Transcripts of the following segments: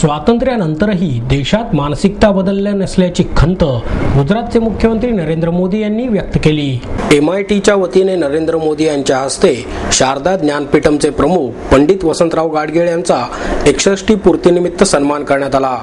स्वातंत्र्यानंतरही देशात मानसिकता बदलल्या नसल्याची खंत गुजरातचे मुख्यमंत्री नरेंद्र मोदी यांनी व्यक्त केली। MITच्या वतीने नरेंद्र मोदी यांच्या हस्ते शारदा ज्ञानपीठमचे प्रमुख पंडित वसंतराव गाडगीळ यांचा 61 पूर्तीनिमित्त सन्मान करण्यात आला।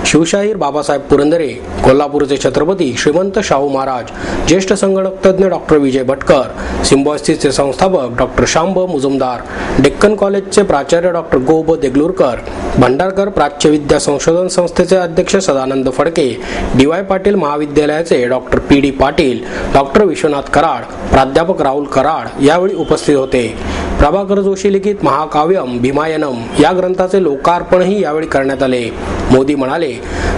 शिवशाहीर बाबासाहेब पुरंदरे, कोल्हापूरचे छत्रपती श्रीमंत शाहू महाराज, ज्येष्ठ संगणक तज्ञ डॉक्टर विजय भटकर, सिम्बॉयसिसचे संस्थापक डॉक्टर शांब मुजुमदार, डेक्कन कॉलेजचे प्राचार्य डॉक्टर गो. देगलूरकर, भंडारकर प्राच्य विद्या संशोधन संस्थेचे अध्यक्ष सदानंद फडके, DY पाटील महाविद्यालयाचे doctor PD Patil, doctor Vishwanath Karad, प्राध्यापक राहुल कराड यावेळी उपस्थित होते। प्रभाकर जोशी लिखित महाकाव्यम भीमायनम या ग्रंथाचे लोकार्पणही यावेळी करण्यात आले। मोदी म्हणाले,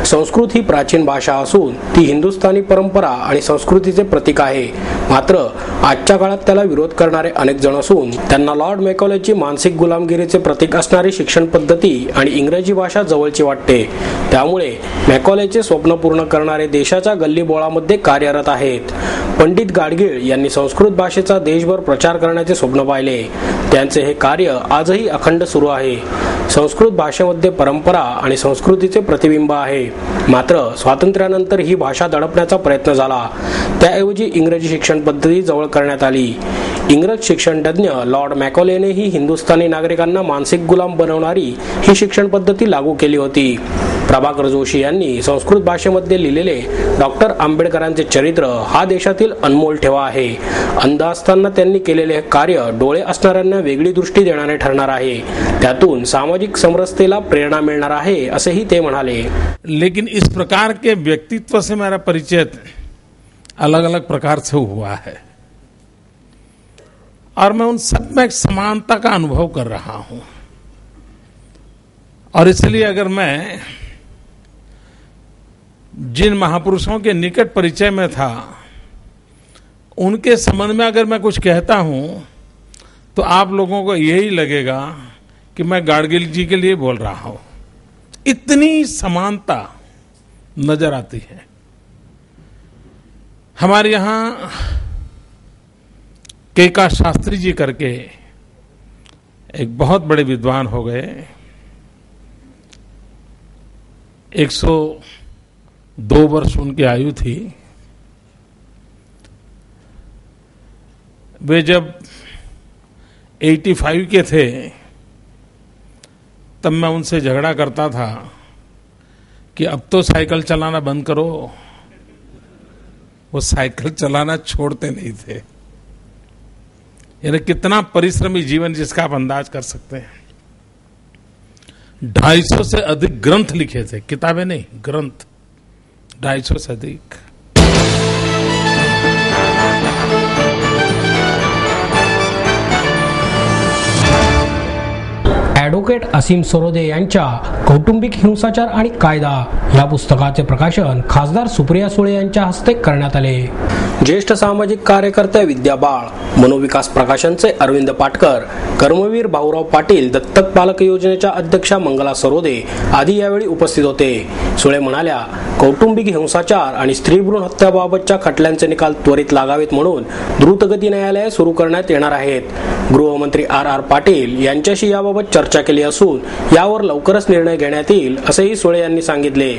संस्कृत ही प्राचीन भाषा असून ती हिंदुस्थानी परंपरा आणि संस्कृतीचे प्रतीक आहे। मात्र आजच्या काळात त्याला विरोध करणारे अनेक जण असून त्यांना लॉर्ड मॅकॉलेची मानसिक गुलामगिरीचे प्रतीक असणारी शिक्षण पद्धती आणि इंग्रजी भाषा जवळची वाटते। त्यामुळे मॅकॉलेचे स्वप्न पूर्ण करणारे देशाच्या गल्लीबोळामध्ये कार्यरत आहेत। पंडित गाडगीळ यांनी संस्कृत भाषेचा देशभर प्रचार करण्याचे स्वप्न पाहिले। त्यांचे हे कार्य आजही अखंड सुरू आहे। संस्कृत भाषेमध्ये परंपरा आणि संस्कृतीचे प्रतिबिंब आहे। मात्र स्वातंत्र्यानंतर ही भाषा दडपण्याचा प्रयत्न झाला, त्याऐवजी इंग्रजी शिक्षण पद्धती जवळ करण्यात आली। इंग्रज शिक्षणतज्ञ लॉर्ड मॅकॉलेनेही हिंदुस्थानी नागरिकांना मानसिक गुलाम बनवणारी ही शिक्षण पद्धती लागू केली होती। प्रभाकर जोशी यांनी संस्कृत भाषेमध्ये लिहिलेले डॉक्टर आंबेडकरांचे चरित्र हा देशातील अनमोल ठेवा आहे। अंध असताना त्यांनी केलेले कार्य डोळे असणाऱ्यांना वेगळी दृष्टी देणारे ठरणार आहे। त्यातून सामाजिक समरसतेला प्रेरणा मिळणार आहे असेही ते म्हणाले। लेकिन इस प्रकार के व्यक्तित्व से मेरा परिचय अलग अलग प्रकार से हुआ है और मैं उन सब में एक समानता का अनुभव कर रहा हूं और इसलिए अगर मैं जिन महापुरुषों के निकट परिचय में था उनके संबंध में अगर मैं कुछ कहता हूं तो आप लोगों को यही लगेगा कि मैं गाडगिल जी के लिए बोल रहा हूं। इतनी समानता नजर आती है। हमारे यहां केका शास्त्री जी करके एक बहुत बड़े विद्वान हो गए। 102 वर्ष उनकी आयु थी। वे जब 85 के थे तब मैं उनसे झगड़ा करता था कि अब तो साइकिल चलाना बंद करो। वो साइकिल चलाना छोड़ते नहीं थे। यानी कितना परिश्रमी जीवन जिसका आप अंदाज कर सकते हैं। 250 से अधिक ग्रंथ लिखे थे, किताबें नहीं, ग्रंथ 250 से अधिक। ॲडव्होकेट असीम सरोदे यांच्या कौटुंबिक हिंसाचार आणि कायदा या पुस्तकाचे प्रकाशन खासदार सुप्रिया सुळे यांच्या हस्ते करण्यात आले। ज्येष्ठ सामाजिक कार्यकर्ते विद्या बाळ, मनोविकास प्रकाशनचे अरविंद पाटकर, कर्मवीर भाऊराव पाटील, दत्तक पालक योजनेच्या अध्यक्षा मंगला सरोदे आदी यावेळी उपस्थित होते। सुळे म्हणाल्या, कौटुंबिक हिंसाचार आणि स्त्रीभ्रूण हत्याबाबतच्या खटल्यांचे निकाल त्वरित लागावेत म्हणून द्रुतगती न्यायालये सुरू करण्यात येणार आहेत। गृहमंत्री RR पाटील यांच्याशी याबाबत चर्चा केली असून यावर लवकरच निर्णय घेण्यात येईल असेही सुळे यांनी सांगितले।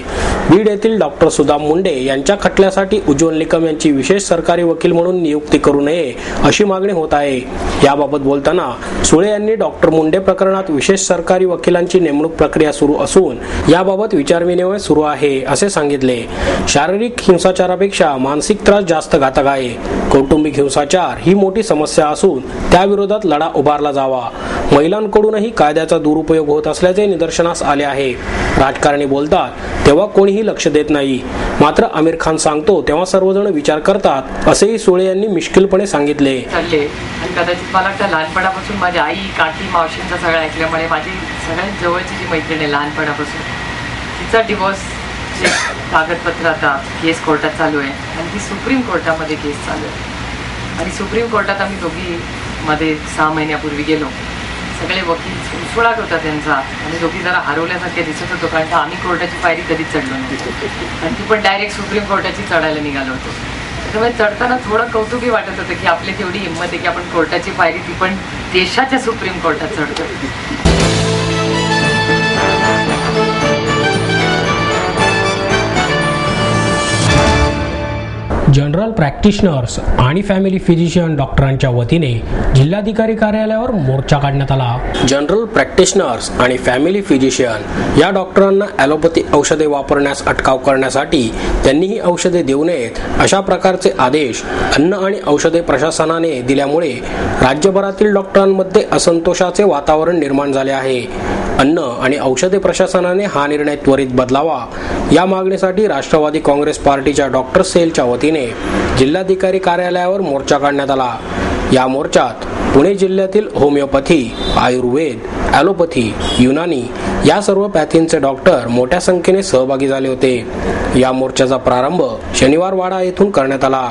बीड येथील डॉक्टर सुदाम मुंडे यांच्या खटल्यासाठी उज्ज्वल निकम यांची विशेष सरकारी वकील म्हणून नियुक्ती करू नये अशी मागणी होत आहे। याबाबत बोलताना सुळे यांनी डॉक्टर मुंडे प्रकरणात विशेष सरकारी वकिलांची नेमणूक प्रक्रिया सुरू असून याबाबत विचारविनिमय सुरू आहे असे सांगितले। शारीरिक हिंसाचारापेक्षा मानसिक त्रास जास्त घातक आहे। कौटुंबिक हिंसाचार ही मोठी समस्या असून त्याविरोधात लढा उभारला जावा। महिलांकडूनही कायद्याचा दुरुपयोग होत असल्याचे निदर्शनास आले आहे। राजकारणी बोलतात तेव्हा कोणीही लक्ष देत नाही, मात्र आमिर खान सांगतो तेव्हा सर्वजण विचार करतात असेही सुळे यांनी मिश्किलपणे सांगितले। कदाचित मला वाटतं लहानपणापासून माझी आई, काकी, मावशींचा सगळं ऐकल्यामुळे माझी सगळ्यात जवळची जी मैत्रीण आहे लहानपणापासून, तिचा डिवोर्सचे कागदपत्र आता केस कोर्टात चालू आहे आणि ती सुप्रीम कोर्टामध्ये केस चालू आहे आणि सुप्रीम कोर्टात आम्ही दोघी मध्ये 6 महिन्यापूर्वी गेलो। सगळे वकील सुळाट होता त्यांचा आणि दोघी जरा हरवल्यासारखे दिसत होतो, कारण आम्ही कोर्टाची पायरी कधीच चढलो नव्हतो आणि ती पण डायरेक्ट सुप्रीम कोर्टाची चढायला निघालो होतो। त्यामुळे चढताना थोडं कौतुकी वाटत होतं की आपली तेवढी हिंमत आहे की आपण कोर्टाची पायरी ती पण देशाच्या सुप्रीम कोर्टात चढतो। जनरल प्रॅक्टिशनर्स आणि फॅमिली फिजिशियन डॉक्टरांच्या वतीने जिल्हाधिकारी कार्यालयावर मोर्चा काढण्यात आला. जनरल प्रॅक्टिशनर्स आणि फॅमिली फिजिशियन या डॉक्टरांना ॲलोपॅथी औषधे वापरण्यास अटकाव करण्यासाठी त्यांनी ही औषधे देऊ नयेत अशा प्रकारचे आदेश अन्न आणि औषधे प्रशासनाने दिल्यामुळे राज्यभरातील डॉक्टरांमध्ये असंतोषाचे वातावरण निर्माण झाले आहे. अन्न आणि औषधे प्रशासनाने हा निर्णय त्वरित बदलावा या मागणीसाठी राष्ट्रवादी काँग्रेस पार्टीच्या डॉक्टर सेलच्या वतीने जिल्हाधिकारी कार्यालयावर मोर्चा काढण्यात आला. या मोर्चात पुणे जिल्ह्यातील होमिओपॅथी, आयुर्वेद, ॲलोपॅथी, युनानी या सर्व पॅथींचे डॉक्टर मोठ्या संख्येने सहभागी झाले होते. या मोर्चाचा प्रारंभ शनिवार वाडा येथून करण्यात आला.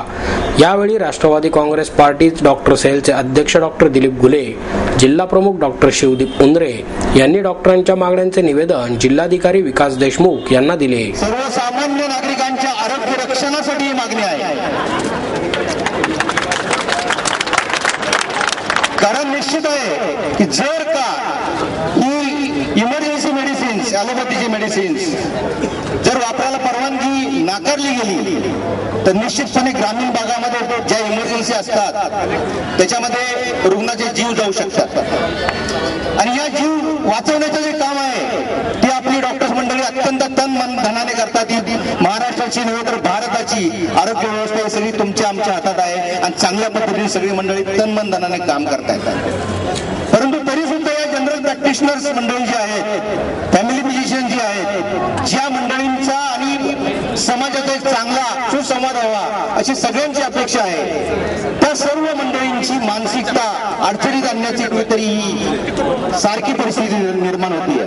यावेळी राष्ट्रवादी काँग्रेस पार्टी डॉक्टर सेलचे अध्यक्ष डॉक्टर दिलीप घुले, जिल्हा प्रमुख डॉक्टर शिवदीप उंद्रे यांनी डॉक्टरांच्या मागण्यांचे निवेदन जिल्हाधिकारी विकास देशमुख यांना दिले. सर्वसामान्य नागरिकांच्या आरोग्य रक्षणासाठी ही मागणी आहे. कारण निश्चित आहे की जर का ही इमर्जन्सी मेडिसिन्स, ॲलोपॅथीची मेडिसिन्स जर वापरायला परवानगी नाकारली गेली तर निश्चितपणे ग्रामीण भागामध्ये ज्या इमर्जन्सी असतात त्याच्यामध्ये रुग्णाचे जीव जाऊ शकतात. आणि या जीव वाचवण्याचं जे काम आहे ते आपली डॉक्टर्स मंडळी अत्यंत तन मन धनाने करतात. महाराष्ट्राची नव्हे तर भारताची आरोग्य व्यवस्था ही सगळी तुमच्या आमच्या हातात आहे आणि चांगल्या पद्धतीने सगळी मंडळी तन मन धनाने काम करतायत. परंतु तरी सुद्धा या जनरल प्रॅक्टिशनर्स मंडळी जी आहेत, फॅमिली फिजिशियन जी आहेत, ज्या मंडळींचा आणि समाजाचा एक चांगला सुसंवाद व्हावा अशी सगळ्यांची अपेक्षा आहे, त्या सर्व मंडळींची मानसिकता अडचणीत आणण्याची कुठेतरी सारखी परिस्थिती निर्माण होती.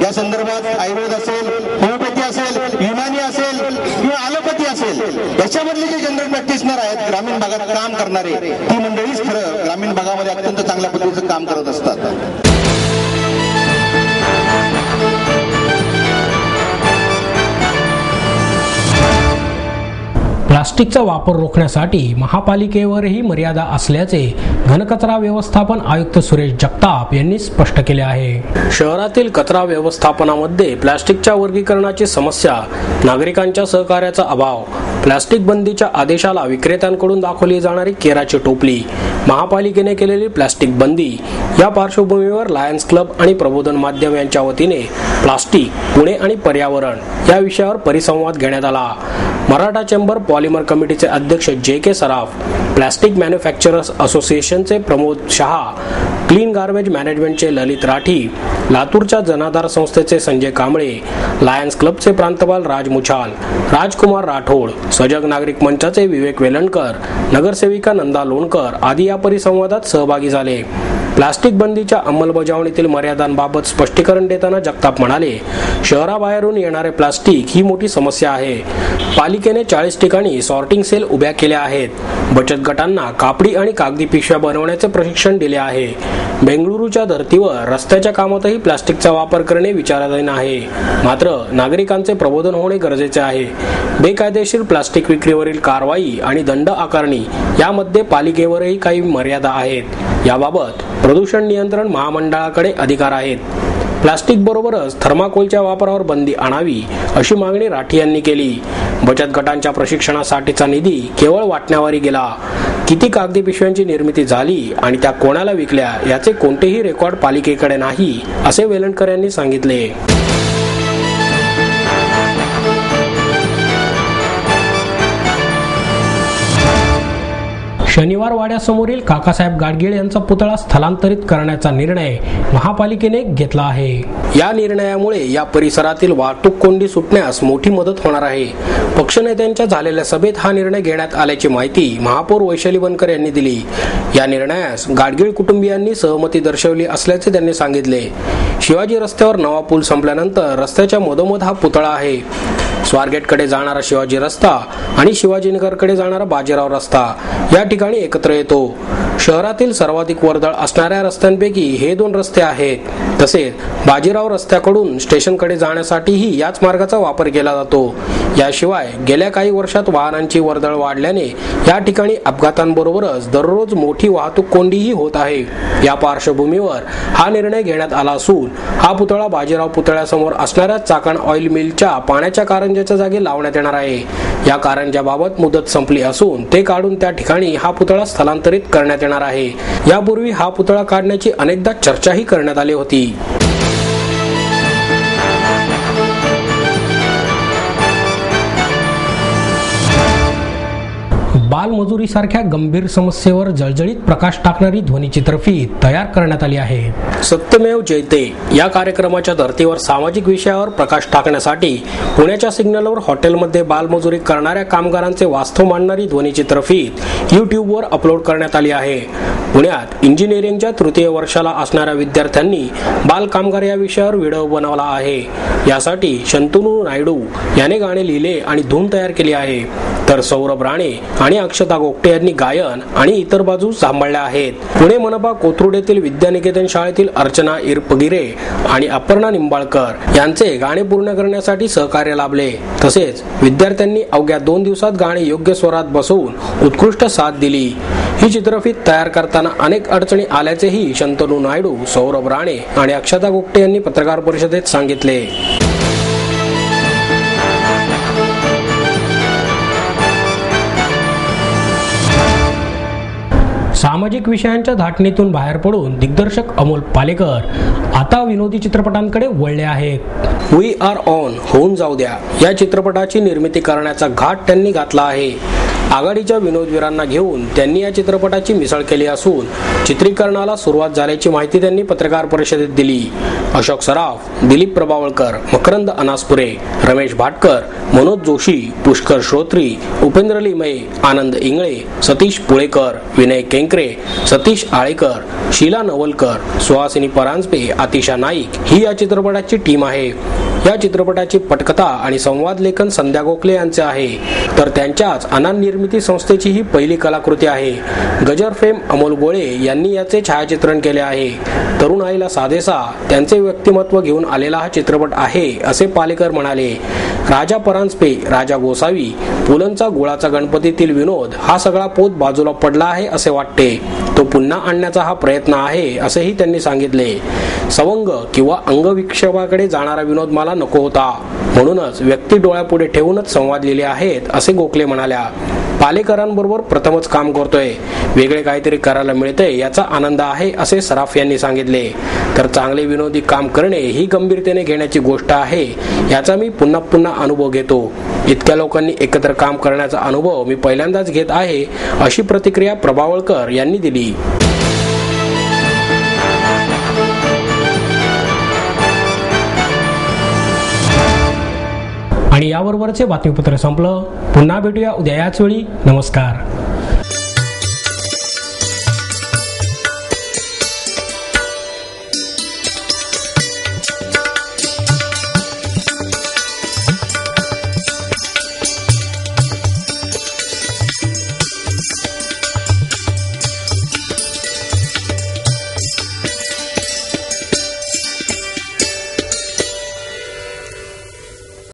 या संदर्भात आयुर्वेद असेल, होमिओपॅथी असेल, युनानी असेल किंवा ॲलोपॅथी असेल, याच्यामधले जे जनरल प्रॅक्टिशनर आहेत ग्रामीण भागात काम करणारे, ती मंडळीच खरं ग्रामीण भागामध्ये अत्यंत चांगल्या पद्धतीचं काम करत असतात. प्लास्टिकचा वापर रोखण्यासाठी महापालिकेवरही मर्यादा असल्याचे घनकचरा व्यवस्थापन आयुक्त सुरेश जगताप यांनी स्पष्ट केले आहे. शहरातील कचरा व्यवस्थापनामध्ये प्लास्टिकच्या वर्गीकरणाची समस्या, नागरिकांच्या सहकार्याचा अभाव, प्लास्टिक बंदीच्या आदेशाला विक्रेत्यांकडून दाखवली जाणारी केराची टोपली, महापालिकेने केलेली प्लास्टिक बंदी या पार्श्वभूमीवर लायन्स क्लब आणि प्रबोधन माध्यम यांच्या वतीने प्लास्टिक, पुणे आणि पर्यावरण या विषयावर परिसंवाद घेण्यात आला. मराठा चेंबर पॉलिमर कमिटीचे अध्यक्ष जे.के. सराफ, प्लास्टिक मॅन्युफॅक्चरर्स असोसिएशनचे प्रमोद शहा, क्लीन गार्बेज मॅनेजमेंटचे ललित राठी, लातूरच्या जनाधार संस्थेचे संजय कांबळे, लायन्स क्लबचे प्रांतपाल राज मुछाल, राजकुमार राठोड, सजग नागरिक मंचाचे विवेक वेलणकर, नगरसेविका नंदा लोणकर आदी या परिसंवादात सहभागी झाले. प्लास्टिक बंदीच्या अंमलबजावणीतील मर्यादांबाबत स्पष्टीकरण देताना जगताप म्हणाले, शहराबाहेरून येणारे प्लास्टिक ही मोठी समस्या आहे. पालिकेने 40 ठिकाणी सॉर्टिंग सेल उभ्या केल्या आहेत. बचत गटांना कापडी आणि कागदी पिशव्या बनवण्याचे प्रशिक्षण दिले आहे. बेंगळुरूच्या धर्तीवर रस्त्याच्या कामातही प्लास्टिकचा वापर करणे विचाराधीन आहे. मात्र नागरिकांचे प्रबोधन होणे गरजेचे आहे. बेकायदेशीर प्लास्टिक विक्रीवरील कारवाई आणि दंड आकारणी यामध्ये पालिकेवरही काही मर्यादा आहेत. याबाबत प्रदूषण नियंत्रण महामंडळाकडे अधिकार आहेत. प्लास्टिक बरोबरच थर्माकोलच्या वापरावर बंदी आणावी अशी मागणी राठी यांनी केली. बचत गटांच्या प्रशिक्षणासाठीचा निधी केवळ वाटण्यावरी गेला. किती कागदी पिशव्यांची निर्मिती झाली आणि त्या कोणाला विकल्या याचे कोणतेही रेकॉर्ड पालिकेकडे नाही, असे वेलणकर यांनी सांगितले. शनिवार वाड्यासमोरील काकासाहेब गाडगीळ यांचा पुतळा स्थलांतरित करण्याचा निर्णय महापालिकेने घेतला आहे. या निर्णयामुळे या परिसरातील वाहतूक कोंडी सुटण्यास मोठी मदत होणार आहे. पक्षनेत्यांच्या झालेल्या सभेत हा निर्णय घेण्यात आल्याची माहिती महापौर वैशाली बनकर यांनी दिली. या निर्णयास गाडगीळ कुटुंबियांनी सहमती दर्शवली असल्याचे त्यांनी सांगितले. शिवाजी रस्त्यावर नवा पूल संपल्यानंतर रस्त्याच्या मधोमध हा पुतळा आहे. स्वारगेटकडे जाणारा शिवाजी रस्ता आणि शिवाजीनगरकडे जाणारा बाजीराव रस्ता या ठिकाणी ठिकाणी एकत्र येतो. शहरातील सर्वाधिक वर्दळ असणाऱ्या रस्त्यांपैकी हे 2 रस्ते आहेत. तसेच बाजीराव रस्त्याकडून स्टेशनकडे जाण्यासाठीही याच मार्गाचा वापर केला जातो. याशिवाय गेल्या काही वर्षात वाहनांची वर्दळ वाढल्याने या ठिकाणी अपघातांबरोबरच दररोज मोठी वाहतूक कोंडीही होत आहे. या पार्श्वभूमीवर हा निर्णय घेण्यात आला असून हा पुतळा बाजीराव पुतळ्यासमोर असणाऱ्या चाकण ऑइल मिलच्या पाण्याच्या कारंज्याच्या जागी लावण्यात येणार आहे. या कारंज्याबाबत मुदत संपली असून ते काढून त्या ठिकाणी हा पुतळा स्थलांतरित करण्यात येणार आहे. यापूर्वी हा पुतळा काढण्याची अनेकदा चर्चाही करण्यात आली होती. बालमजुरीसारख्या गंभीर समस्येवर जळजळीत प्रकाश टाकणारी ध्वनिचित्रफीत तयार करण्यात आली आहे. सत्यमेव जयते या कार्यक्रमाच्या धर्तीवर सामाजिक विषयावर प्रकाश टाकण्यासाठी पुण्याच्या सिग्नलवर हॉटेलमध्ये बालमजुरी करणाऱ्या कामगारांचे वास्तव मांडणारी ध्वनिचित्रफीत यूट्यूबवर अपलोड करण्यात आली आहे. पुण्यात इंजिनिअरिंगच्या तृतीय वर्षाला असणाऱ्या विद्यार्थ्यांनी बाल कामगार या विषयावर व्हिडिओ बनवला आहे. यासाठी शंतनू नायडू याने गाणे लिहिले आणि धून तयार केली आहे, तर सौरभ राणे आणि अक्षता गोगटे यांनी गायन आणि इतर बाजू सांभाळल्या आहेत. पुणे मनपा कोथरूड येथील विद्यानिकेतन शाळेतील अर्चना इरपगिरे आणि अपर्णा निंबाळकर यांचे गाणे पूर्ण करण्यासाठी सहकार्य लाभले. तसेच विद्यार्थ्यांनी अवघ्या 2 दिवसात गाणे योग्य स्वरात बसवून उत्कृष्ट साथ दिली. ही चित्रफीत तयार करताना अनेक अडचणी आल्याचेही शंतनू नायडू, सौरभ राणे आणि अक्षता गोगटे यांनी पत्रकार परिषदेत सांगितले. सामाजिक विषयांच्या धाटणीतून बाहेर पडून दिग्दर्शक अमोल पालेकर आता विनोदी चित्रपटांकडे वळले आहेत. वी आर ऑन होऊन जाऊ द्या या चित्रपटाची निर्मिती करण्याचा घाट त्यांनी घातला आहे. आघाडीच्या विनोदवीरांना घेऊन त्यांनी या चित्रपटाची मिसळ केली असून चित्रीकरणाला सुरुवात झाल्याची माहिती त्यांनी पत्रकार परिषदेत दिली. अशोक सराफ, दिलीप प्रभावळकर, मकरंद अनासपुरे, रमेश भाटकर, मनोज जोशी, पुष्कर श्रोत्री, उपेंद्र लिमये, आनंद इंगळे, सतीश पुळेकर, विनय केंकरे, सतीश आळेकर, शीला नवलकर, सुहासिनी परांजपे, आतिशा नाईक ही या चित्रपटाची टीम आहे. या चित्रपटाची पटकथा आणि संवाद लेखन संध्या गोखले यांचे आहे, तर त्यांच्याच अनान निर्मिती संस्थेची ही पहिली कलाकृती आहे. गजर फेम अमोल गोळे यांनी याचे छायाचित्रण केले आहे. तरुण आईला साधेसा त्यांचे व्यक्तिमत्व घेऊन आलेला हा चित्रपट आहे असे पालेकर म्हणाले. राजा परांजपे, राजा गोसावी, पुलंचा गुळाचा गणपतीतील विनोद हा सगळा पोत बाजूला पडला आहे असे वाटते. तो पुन्हा आणण्याचा हा प्रयत्न आहे असेही त्यांनी सांगितले. सवंग किंवा अंगविक्षेपाकडे जाणारा विनोद मला नको होता, म्हणूनच व्यक्ती डोळ्यापुढे ठेवूनच संवाद लिहिले आहेत असे गोखले म्हणाल्या. पालेकरांबरोबर प्रथमच काम करतोय, वेगळे काहीतरी करायला मिळते याचा आनंद आहे असे सराफ यांनी सांगितले. तर चांगले विनोदी काम करणे ही गंभीरतेने घेण्याची गोष्ट आहे, याचा मी पुन्हा पुन्हा अनुभव घेतो. इतक्या लोकांनी एकत्र काम करण्याचा अनुभव मी पहिल्यांदाच घेत आहे अशी प्रतिक्रिया प्रभावळकर यांनी दिली. आणि याबरोबरचे बातमीपत्र संपलं. पुन्हा भेटूया उद्या याच वेळी. नमस्कार.